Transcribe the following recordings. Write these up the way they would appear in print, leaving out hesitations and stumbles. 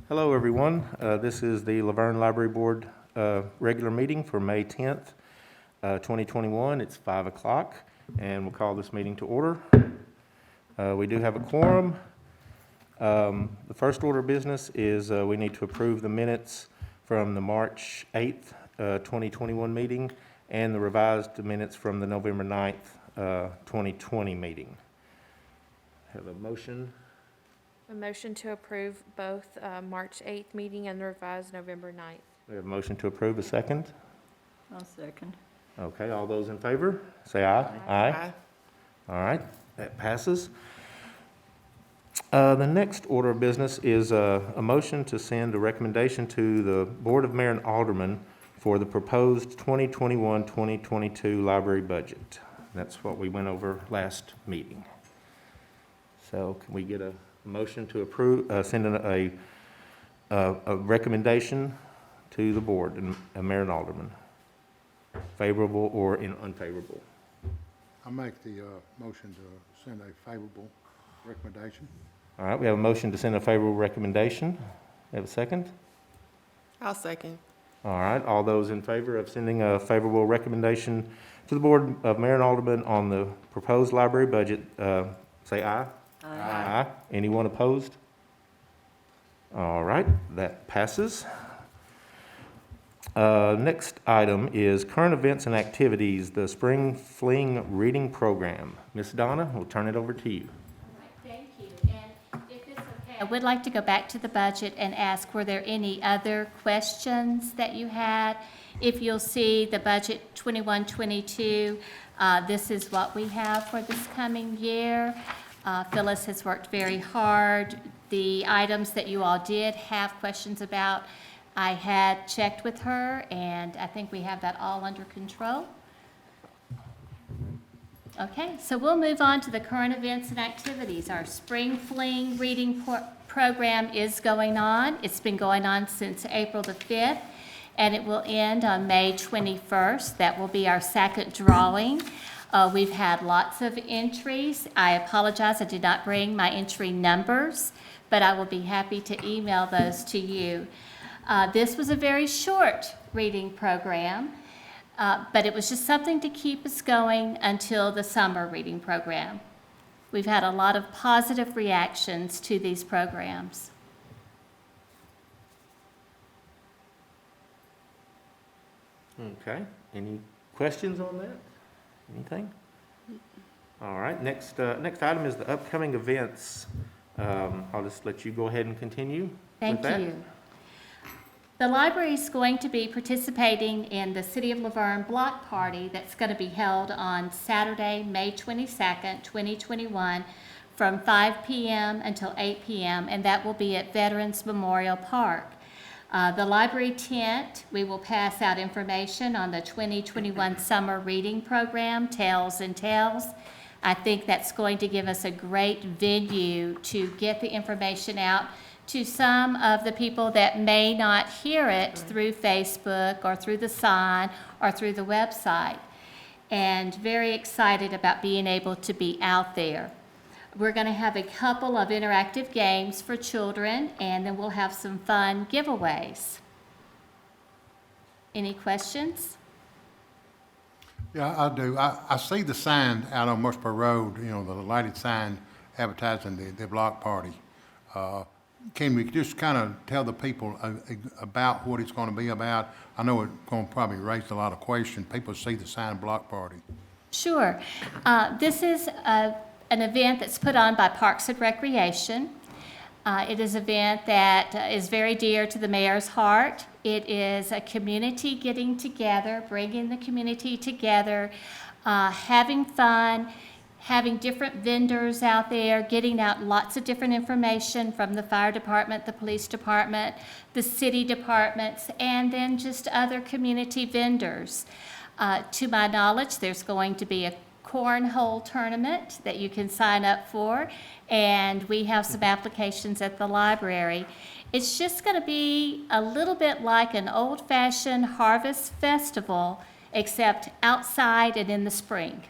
Hello, everyone. This is the Laverne Library Board regular meeting for May 10th, 2021. It's 5 o'clock, and we'll call this meeting to order. We do have a quorum. The first order of business is we need to approve the minutes from the March 8th, 2021 meeting and the revised minutes from the November 9th, 2020 meeting. Have a motion? A motion to approve both March 8th meeting and the revised November 9th. We have a motion to approve. A second? I'll second. Okay, all those in favor, say aye. Aye. All right, that passes. The next order of business is a motion to send a recommendation to the Board of Mayor and Aldermen for the proposed 2021-2022 library budget. That's what we went over last meeting. So can we get a motion to approve, send a recommendation to the board and mayor and alderman, favorable or unfavorable? I make the motion to send a favorable recommendation. All right, we have a motion to send a favorable recommendation. We have a second? I'll second. All right, all those in favor of sending a favorable recommendation to the board of mayor and alderman on the proposed library budget, say aye. Aye. Anyone opposed? All right, that passes. Next item is current events and activities, the Spring Fling Reading Program. Miss Donna, we'll turn it over to you. All right, thank you. And if it's okay, I would like to go back to the budget and ask, were there any other questions that you had? If you'll see the budget 21-22, this is what we have for this coming year. Phyllis has worked very hard. The items that you all did have questions about, I had checked with her, and I think we have that all under control. Okay, so we'll move on to the current events and activities. Our Spring Fling Reading Program is going on. It's been going on since April the 5th, and it will end on May 21st. That will be our second drawing. We've had lots of entries. I apologize, I did not bring my entry numbers, but I will be happy to email those to you. This was a very short reading program, but it was just something to keep us going until the summer reading program. We've had a lot of positive reactions to these programs. Okay, any questions on that? Anything? All right, next item is the upcoming events. I'll just let you go ahead and continue with that. Thank you. The library is going to be participating in the City of Laverne Block Party that's going to be held on Saturday, May 22nd, 2021, from 5 p.m. until 8 p.m., and that will be at Veterans Memorial Park. The library tent, we will pass out information on the 2021 summer reading program, Tales and Tales. I think that's going to give us a great venue to get the information out to some of the people that may not hear it through Facebook or through the sign or through the website. And very excited about being able to be out there. We're going to have a couple of interactive games for children, and then we'll have some fun giveaways. Any questions? Yeah, I do. I see the sign out on Murfreesboro Road, you know, the lighted sign advertising the block party. Can we just kind of tell the people about what it's going to be about? I know it's going to probably raise a lot of questions. People see the sign block party. Sure. This is an event that's put on by Parks and Recreation. It is an event that is very dear to the mayor's heart. It is a community getting together, bringing the community together, having fun, having different vendors out there, getting out lots of different information from the fire department, the police department, the city departments, and then just other community vendors. To my knowledge, there's going to be a cornhole tournament that you can sign up for, and we have some applications at the library. It's just going to be a little bit like an old-fashioned harvest festival, except outside and in the spring.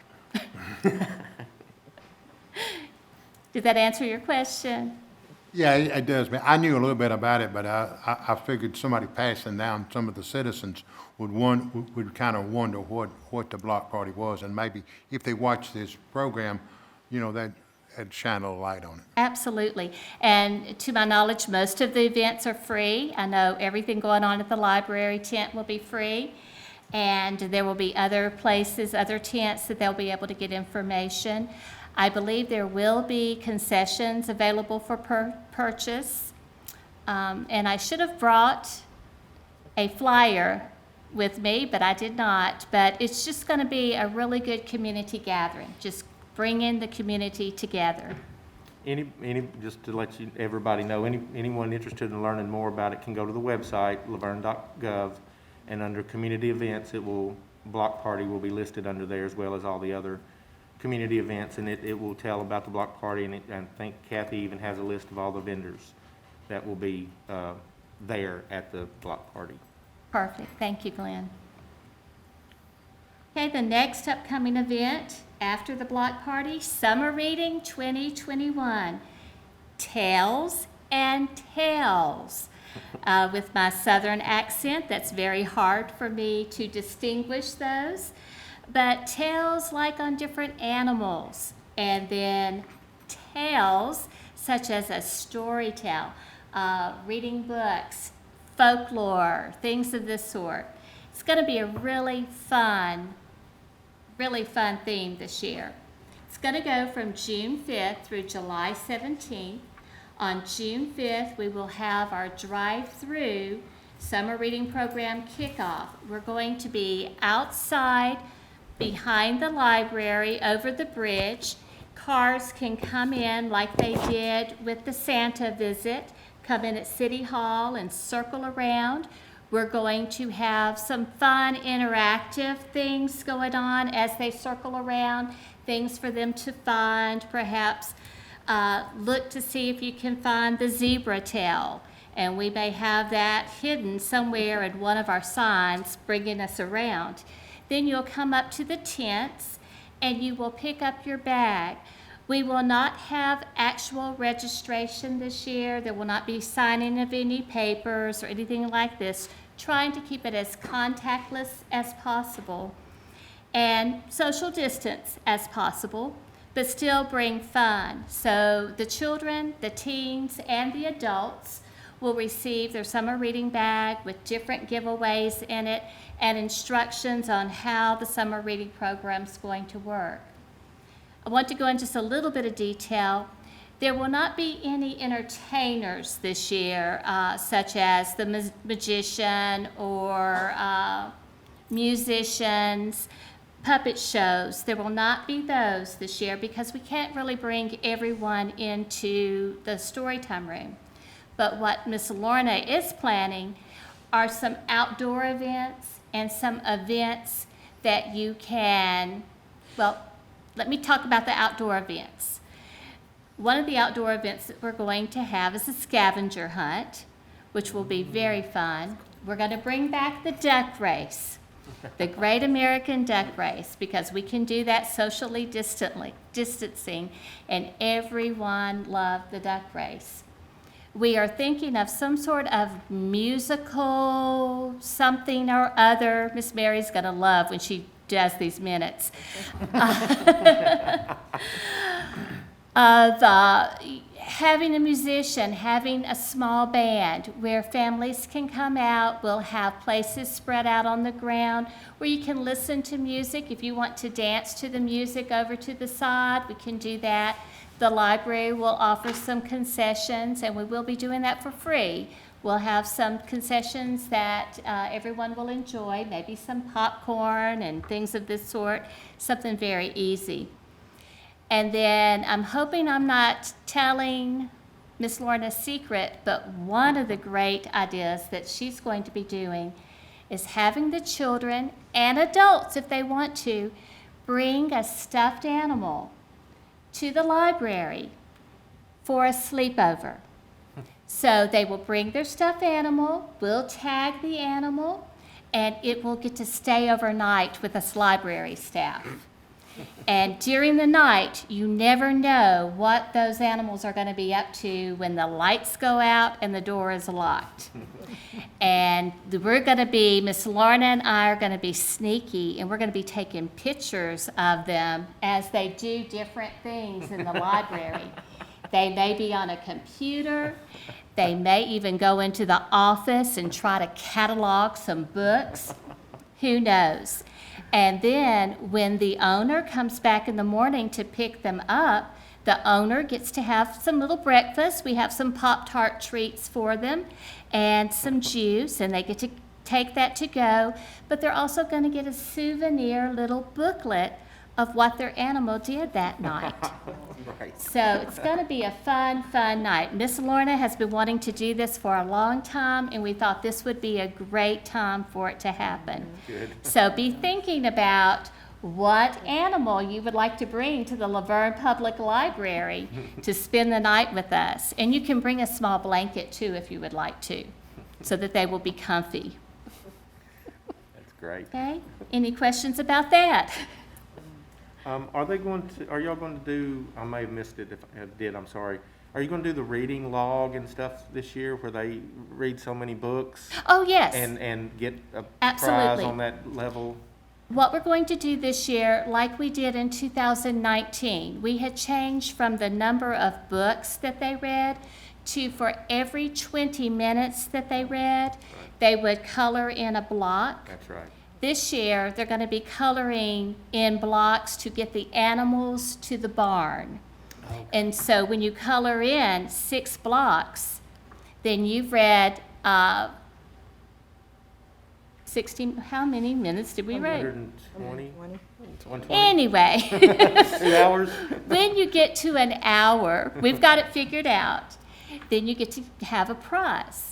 Did that answer your question? Yeah, it does, man. I knew a little bit about it, but I figured somebody passing down, some of the citizens would kind of wonder what the block party was, and maybe if they watch this program, you know, that'd shine a little light on it. Absolutely. And to my knowledge, most of the events are free. I know everything going on at the library tent will be free. And there will be other places, other tents that they'll be able to get information. I believe there will be concessions available for purchase. And I should have brought a flyer with me, but I did not. But it's just going to be a really good community gathering, just bringing the community together. Just to let everybody know, anyone interested in learning more about it can go to the website, laverne.gov, and under community events, block party will be listed under there, as well as all the other community events, and it will tell about the block party, and I think Kathy even has a list of all the vendors that will be there at the block party. Perfect. Thank you, Glenn. Okay, the next upcoming event after the block party, Summer Reading 2021, Tales and Tales. With my southern accent, that's very hard for me to distinguish those. But tales like on different animals, and then tales such as a story tale, reading books, folklore, things of this sort. It's going to be a really fun theme this year. It's going to go from June 5th through July 17th. On June 5th, we will have our drive-through summer reading program kickoff. We're going to be outside behind the library over the bridge. Cars can come in like they did with the Santa visit, come in at City Hall and circle around. We're going to have some fun interactive things going on as they circle around, things for them to find, perhaps look to see if you can find the zebra tail. And we may have that hidden somewhere in one of our signs bringing us around. Then you'll come up to the tents and you will pick up your bag. We will not have actual registration this year. There will not be signing of any papers or anything like this, trying to keep it as contactless as possible and social distance as possible, but still bring fun. So the children, the teens, and the adults will receive their summer reading bag with different giveaways in it and instructions on how the summer reading program is going to work. I want to go into just a little bit of detail. There will not be any entertainers this year, such as the magician or musicians, puppet shows. There will not be those this year because we can't really bring everyone into the storytime room. But what Miss Lorna is planning are some outdoor events and some events that you can, well, let me talk about the outdoor events. One of the outdoor events that we're going to have is a scavenger hunt, which will be very fun. We're going to bring back the duck race, the Great American Duck Race, because we can do that socially distancing, and everyone loved the duck race. We are thinking of some sort of musical something or other. Miss Mary's going to love when she does these minutes. Of having a musician, having a small band where families can come out. We'll have places spread out on the ground where you can listen to music. If you want to dance to the music over to the side, we can do that. The library will offer some concessions, and we will be doing that for free. We'll have some concessions that everyone will enjoy, maybe some popcorn and things of this sort, something very easy. And then I'm hoping I'm not telling Miss Lorna's secret, but one of the great ideas that she's going to be doing is having the children and adults, if they want to, bring a stuffed animal to the library for a sleepover. So they will bring their stuffed animal, we'll tag the animal, and it will get to stay overnight with us library staff. And during the night, you never know what those animals are going to be up to when the lights go out and the door is locked. And we're going to be, Miss Lorna and I are going to be sneaky, and we're going to be taking pictures of them as they do different things in the library. They may be on a computer. They may even go into the office and try to catalog some books. Who knows? And then when the owner comes back in the morning to pick them up, the owner gets to have some little breakfast. We have some Pop-Tart treats for them and some juice, and they get to take that to go. But they're also going to get a souvenir little booklet of what their animal did that night. Right. So it's going to be a fun, fun night. Miss Lorna has been wanting to do this for a long time, and we thought this would be a great time for it to happen. Good. So be thinking about what animal you would like to bring to the Laverne Public Library to spend the night with us. And you can bring a small blanket too if you would like to, so that they will be comfy. That's great. Okay? Any questions about that? Are y'all going to do, I may have missed it, if I did, I'm sorry. Are you going to do the reading log and stuff this year where they read so many books Oh, yes. and get a prize Absolutely. on that level? What we're going to do this year, like we did in 2019, we had changed from the number of books that they read to for every 20 minutes that they read, they would color in a block. That's right. This year, they're going to be coloring in blocks to get the animals to the barn. And so when you color in 6 blocks, then you've read 16, how many minutes did we read? 120? 120? Anyway, 2 hours? when you get to an hour, we've got it figured out, then you get to have a prize.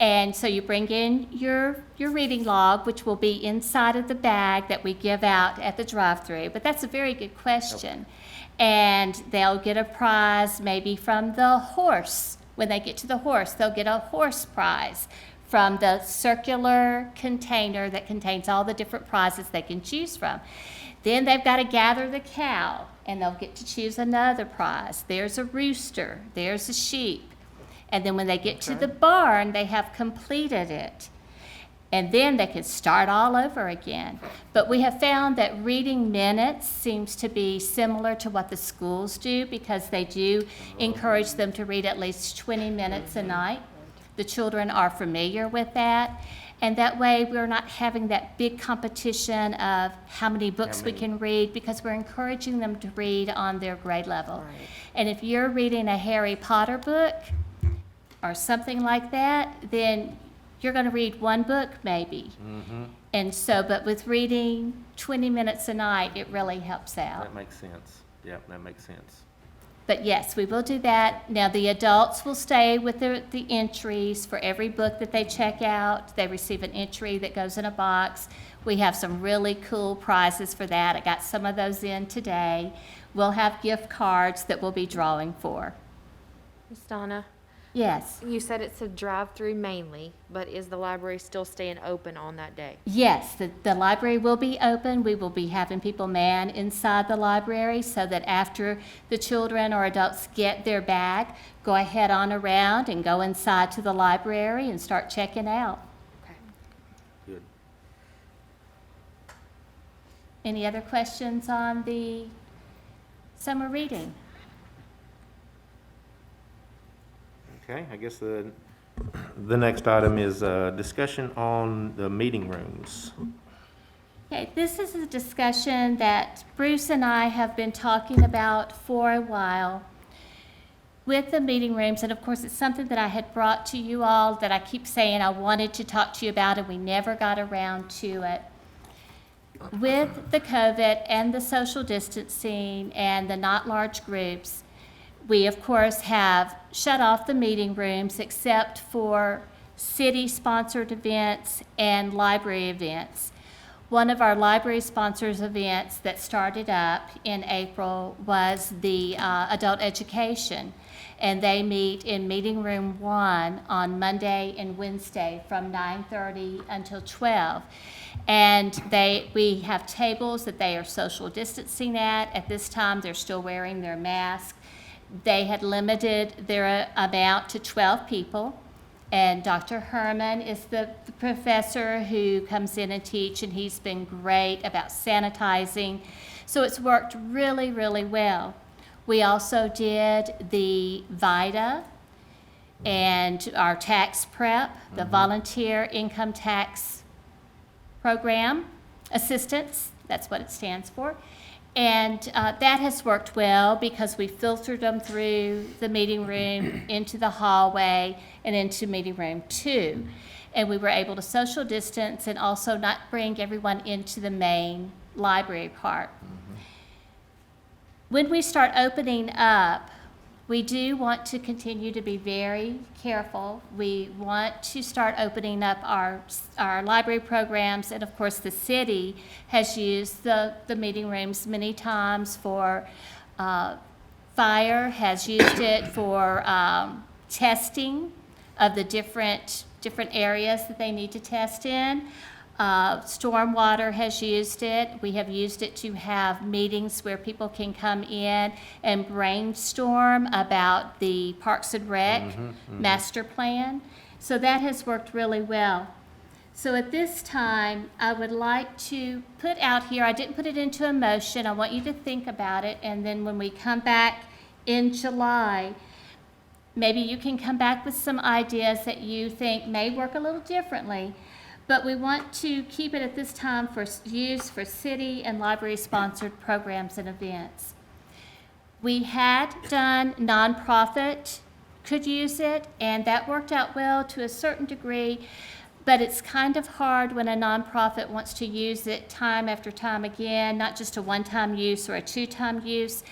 And so you bring in your reading log, which will be inside of the bag that we give out at the drive-thru. But that's a very good question. And they'll get a prize maybe from the horse. When they get to the horse, they'll get a horse prize from the circular container that contains all the different prizes they can choose from. Then they've got to gather the cow, and they'll get to choose another prize. There's a rooster, there's a sheep. And then when they get to the barn, they have completed it. And then they can start all over again. But we have found that reading minutes seems to be similar to what the schools do, because they do encourage them to read at least 20 minutes a night. The children are familiar with that. And that way, we're not having that big competition of how many books we can read, because we're encouraging them to read on their grade level. Right. And if you're reading a Harry Potter book or something like that, then you're going to read one book maybe. And so, but with reading 20 minutes a night, it really helps out. That makes sense. Yep, that makes sense. But yes, we will do that. Now, the adults will stay with the entries for every book that they check out. They receive an entry that goes in a box. We have some really cool prizes for that. I got some of those in today. We'll have gift cards that we'll be drawing for. Ms. Donna, Yes. you said it's a drive-through mainly, but is the library still staying open on that day? Yes, the library will be open. We will be having people man inside the library so that after the children or adults get their bag, go ahead on around and go inside to the library and start checking out. Okay. Good. Any other questions on the summer reading? Okay, I guess the next item is discussion on the meeting rooms. Okay, this is a discussion that Bruce and I have been talking about for a while with the meeting rooms, and of course, it's something that I had brought to you all that I keep saying I wanted to talk to you about, and we never got around to it. With the COVID and the social distancing and the not large groups, we, of course, have shut off the meeting rooms except for city-sponsored events and library events. One of our library sponsors events that started up in April was the adult education. and they meet in Meeting Room 1 on Monday and Wednesday from 9:30 until 12. And we have tables that they are social distancing at. At this time, they're still wearing their mask. They had limited their amount to 12 people. And Dr. Herman is the professor who comes in and teach, and he's been great about sanitizing. So it's worked really, really well. We also did the VITA and our tax prep, the volunteer income tax program assistance, that's what it stands for. And that has worked well because we filtered them through the meeting room, into the hallway, and into meeting room 2. And we were able to social distance and also not bring everyone into the main library part. When we start opening up, we do want to continue to be very careful. We want to start opening up our library programs, and of course, the city has used the meeting rooms many times for, fire has used it for testing of the different areas that they need to test in. Stormwater has used it. We have used it to have meetings where people can come in and brainstorm about the Parks and Rec master plan. So that has worked really well. So at this time, I would like to put out here, I didn't put it into a motion. I want you to think about it, and then when we come back in July, maybe you can come back with some ideas that you think may work a little differently. But we want to keep it at this time for use for city and library-sponsored programs and events. We had done nonprofit could use it, and that worked out well to a certain degree, but it's kind of hard when a nonprofit wants to use it time after time again, not just a one-time use or a two-time use.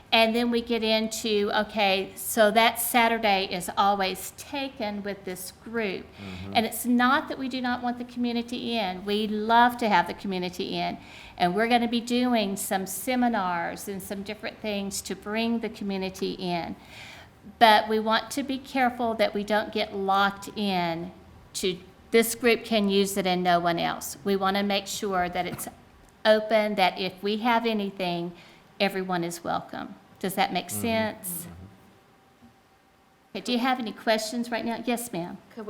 And then we get into, okay, so that Saturday is always taken with this group. And it's not that we do not want the community in. We love to have the community in. And we're going to be doing some seminars and some different things to bring the community in. But we want to be careful that we don't get locked in to this group can use it and no one else. We want to make sure that it's open, that if we have anything, everyone is welcome. Does that make sense? Okay, do you have any questions right now? Yes, ma'am. Could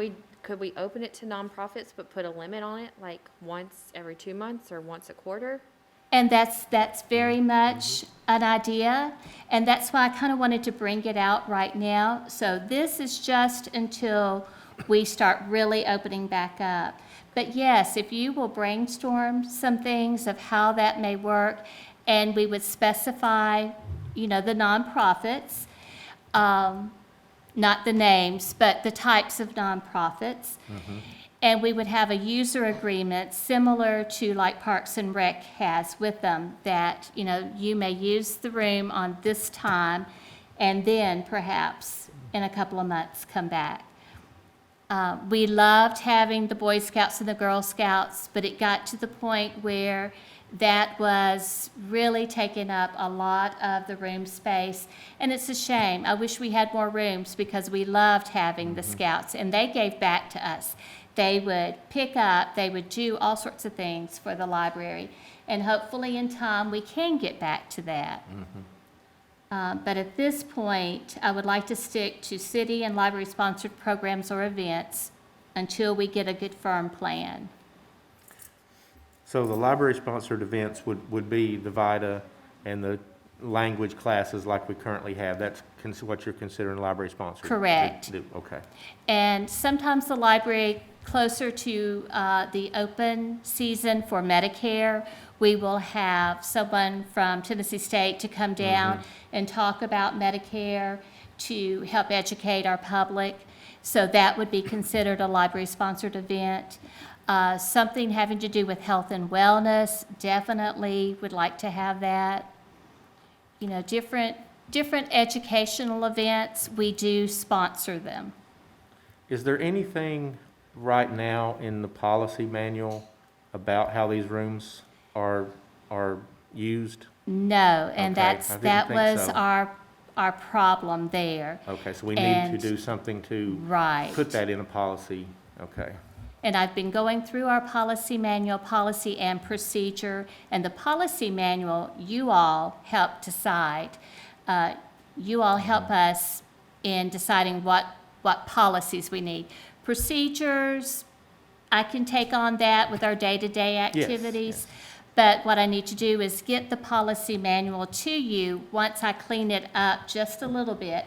we open it to nonprofits but put a limit on it, like once every 2 months or once a quarter? And that's very much an idea, and that's why I kind of wanted to bring it out right now. So this is just until we start really opening back up. But yes, if you will brainstorm some things of how that may work, and we would specify, the nonprofits, not the names, but the types of nonprofits. And we would have a user agreement similar to like Parks and Rec has with them, that, you may use the room on this time, and then perhaps in a couple of months come back. We loved having the Boy Scouts and the Girl Scouts, but it got to the point where that was really taking up a lot of the room space, and it's a shame. I wish we had more rooms because we loved having the Scouts, and they gave back to us. They would pick up, they would do all sorts of things for the library, and hopefully in time we can get back to that. But at this point, I would like to stick to city and library-sponsored programs or events until we get a good firm plan. So the library-sponsored events would be the VITA and the language classes like we currently have. That's what you're considering library-sponsored? Correct. Okay. And sometimes the library, closer to the open season for Medicare, we will have someone from Tennessee State to come down and talk about Medicare to help educate our public. So that would be considered a library-sponsored event. Something having to do with health and wellness, definitely would like to have that. Different educational events, we do sponsor them. Is there anything right now in the policy manual about how these rooms are used? No, and Okay, I didn't that think was so. our problem there. Okay, so we need to And- do something to Right. put that in a policy, okay. And I've been going through our policy manual, policy and procedure, and the policy manual, you all help decide. You all help us in deciding what policies we need. Procedures, I can take on that with our day-to-day activities. But what I need to do is get the policy manual to you once I clean it up just a little bit.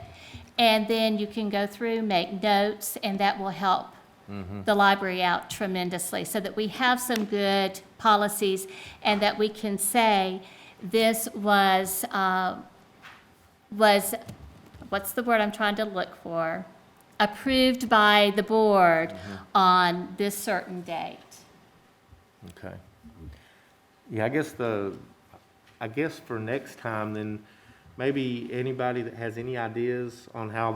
And then you can go through, make notes, and that will help the library out tremendously, so that we have some good policies and that we can say, this was, what's the word I'm trying to look for? Approved by the board on this certain date. Okay. Yeah, I guess for next time, then maybe anybody that has any ideas on how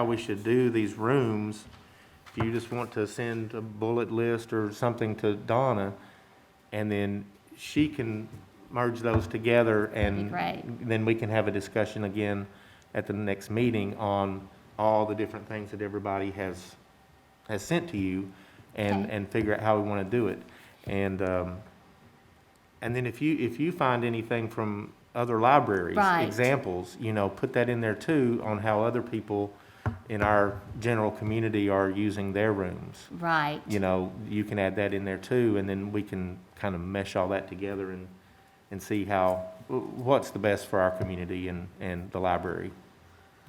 we should do these rooms, if you just want to send a bullet list or something to Donna, and then she can merge those together, and great. then we can have a discussion again at the next meeting on all the different things that everybody has sent to you, Okay. and figure out how we want to do it. And then if you find anything from other libraries, Right. examples, put that in there too, on how other people in our general community are using their rooms. Right. You can add that in there too, and then we can kind of mesh all that together and see what's the best for our community and the library.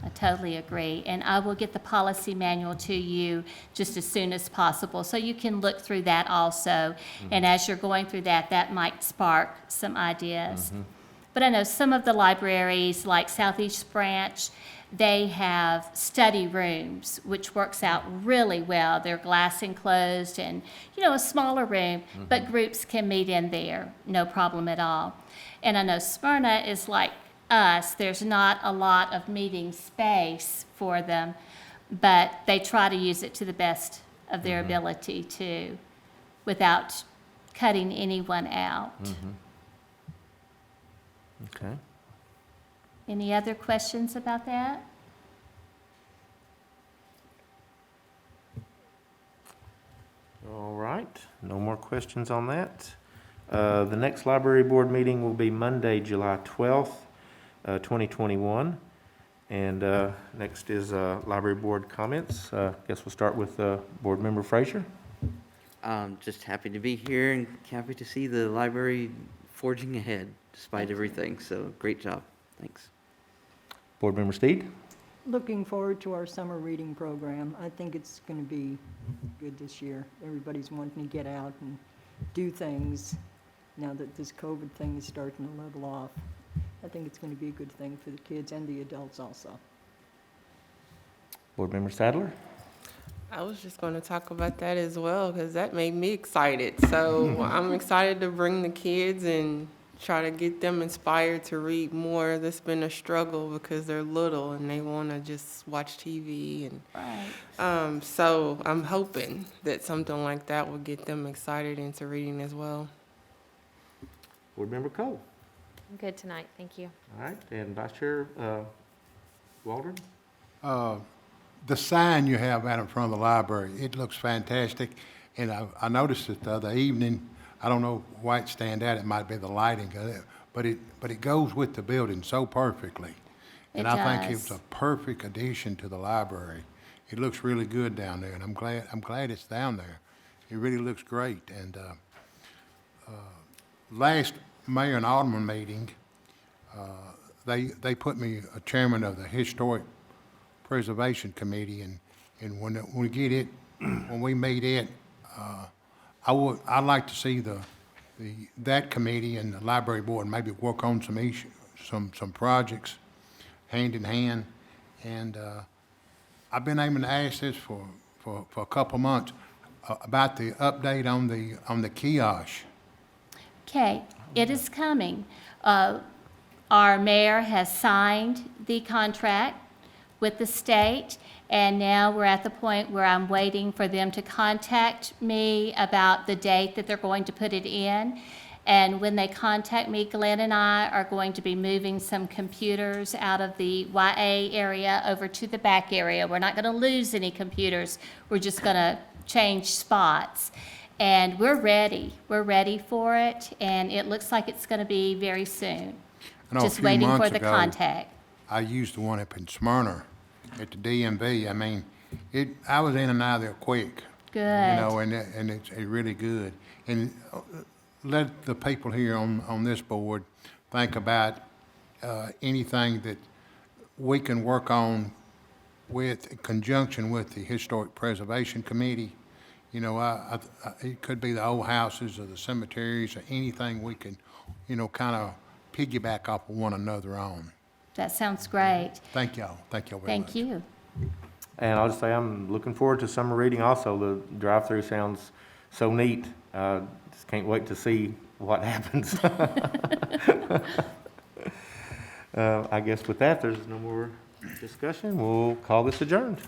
I totally agree. And I will get the policy manual to you just as soon as possible, so you can look through that also. And as you're going through that, that might spark some ideas. But I know some of the libraries, like Southeast Branch, they have study rooms, which works out really well. They're glass enclosed and, a smaller room, but groups can meet in there, no problem at all. And I know Smyrna is like us, there's not a lot of meeting space for them, but they try to use it to the best of their ability too, without cutting anyone out. Okay. Any other questions about that? All right, no more questions on that. The next library board meeting will be Monday, July 12th, 2021. And next is library board comments. Guess we'll start with Board Member Frazier. Just happy to be here and happy to see the library forging ahead despite everything. So great job. Thanks. Board Member Steed. Looking forward to our summer reading program. I think it's going to be good this year. Everybody's wanting to get out and do things now that this COVID thing is starting to level off. I think it's going to be a good thing for the kids and the adults also. Board Member Sadler. I was just going to talk about that as well because that made me excited. So I'm excited to bring the kids and try to get them inspired to read more. That's been a struggle because they're little and they want to just watch TV. And Right. so I'm hoping that something like that will get them excited into reading as well. Board Member Cole. I'm good tonight, thank you. All right, and Vice Chair Waldron. The sign you have out in front of the library, it looks fantastic. And I noticed it the other evening. I don't know why it stand out. It might be the lighting of it, but it goes with the building so perfectly. And It I think does. it's a perfect addition to the library. It looks really good down there, and I'm glad it's down there. It really looks great. And last mayor and alderman meeting, they put me a chairman of the Historic Preservation Committee, and when we get it, when we meet it, I'd like to see that committee and the library board maybe work on some issues, some projects hand in hand. And I've been aiming to ask this for a couple of months about the update on the kiosk. Okay, it is coming. Our mayor has signed the contract with the state, and now we're at the point where I'm waiting for them to contact me about the date that they're going to put it in. And when they contact me, Glenn and I are going to be moving some computers out of the YA area over to the back area. We're not going to lose any computers. We're just going to change spots. And we're ready. We're ready for it, and it looks like it's going to be very soon. I know a Just few waiting for months the ago, contact. I used the one up in Smyrna at the DMV. I mean, I was in and out of there quick. Good. You know, and it's really good. And let the people here on this board think about anything that we can work on in conjunction with the Historic Preservation Committee. You know, it could be the old houses or the cemeteries or anything we can, you know, kind of piggyback off of one another on. That sounds great. Thank y'all. Thank y'all very much. Thank you. And I'll just say I'm looking forward to summer reading also. The drive-through sounds so neat. Just can't wait to see what happens. I guess with that, there's no more discussion. We'll call this adjourned.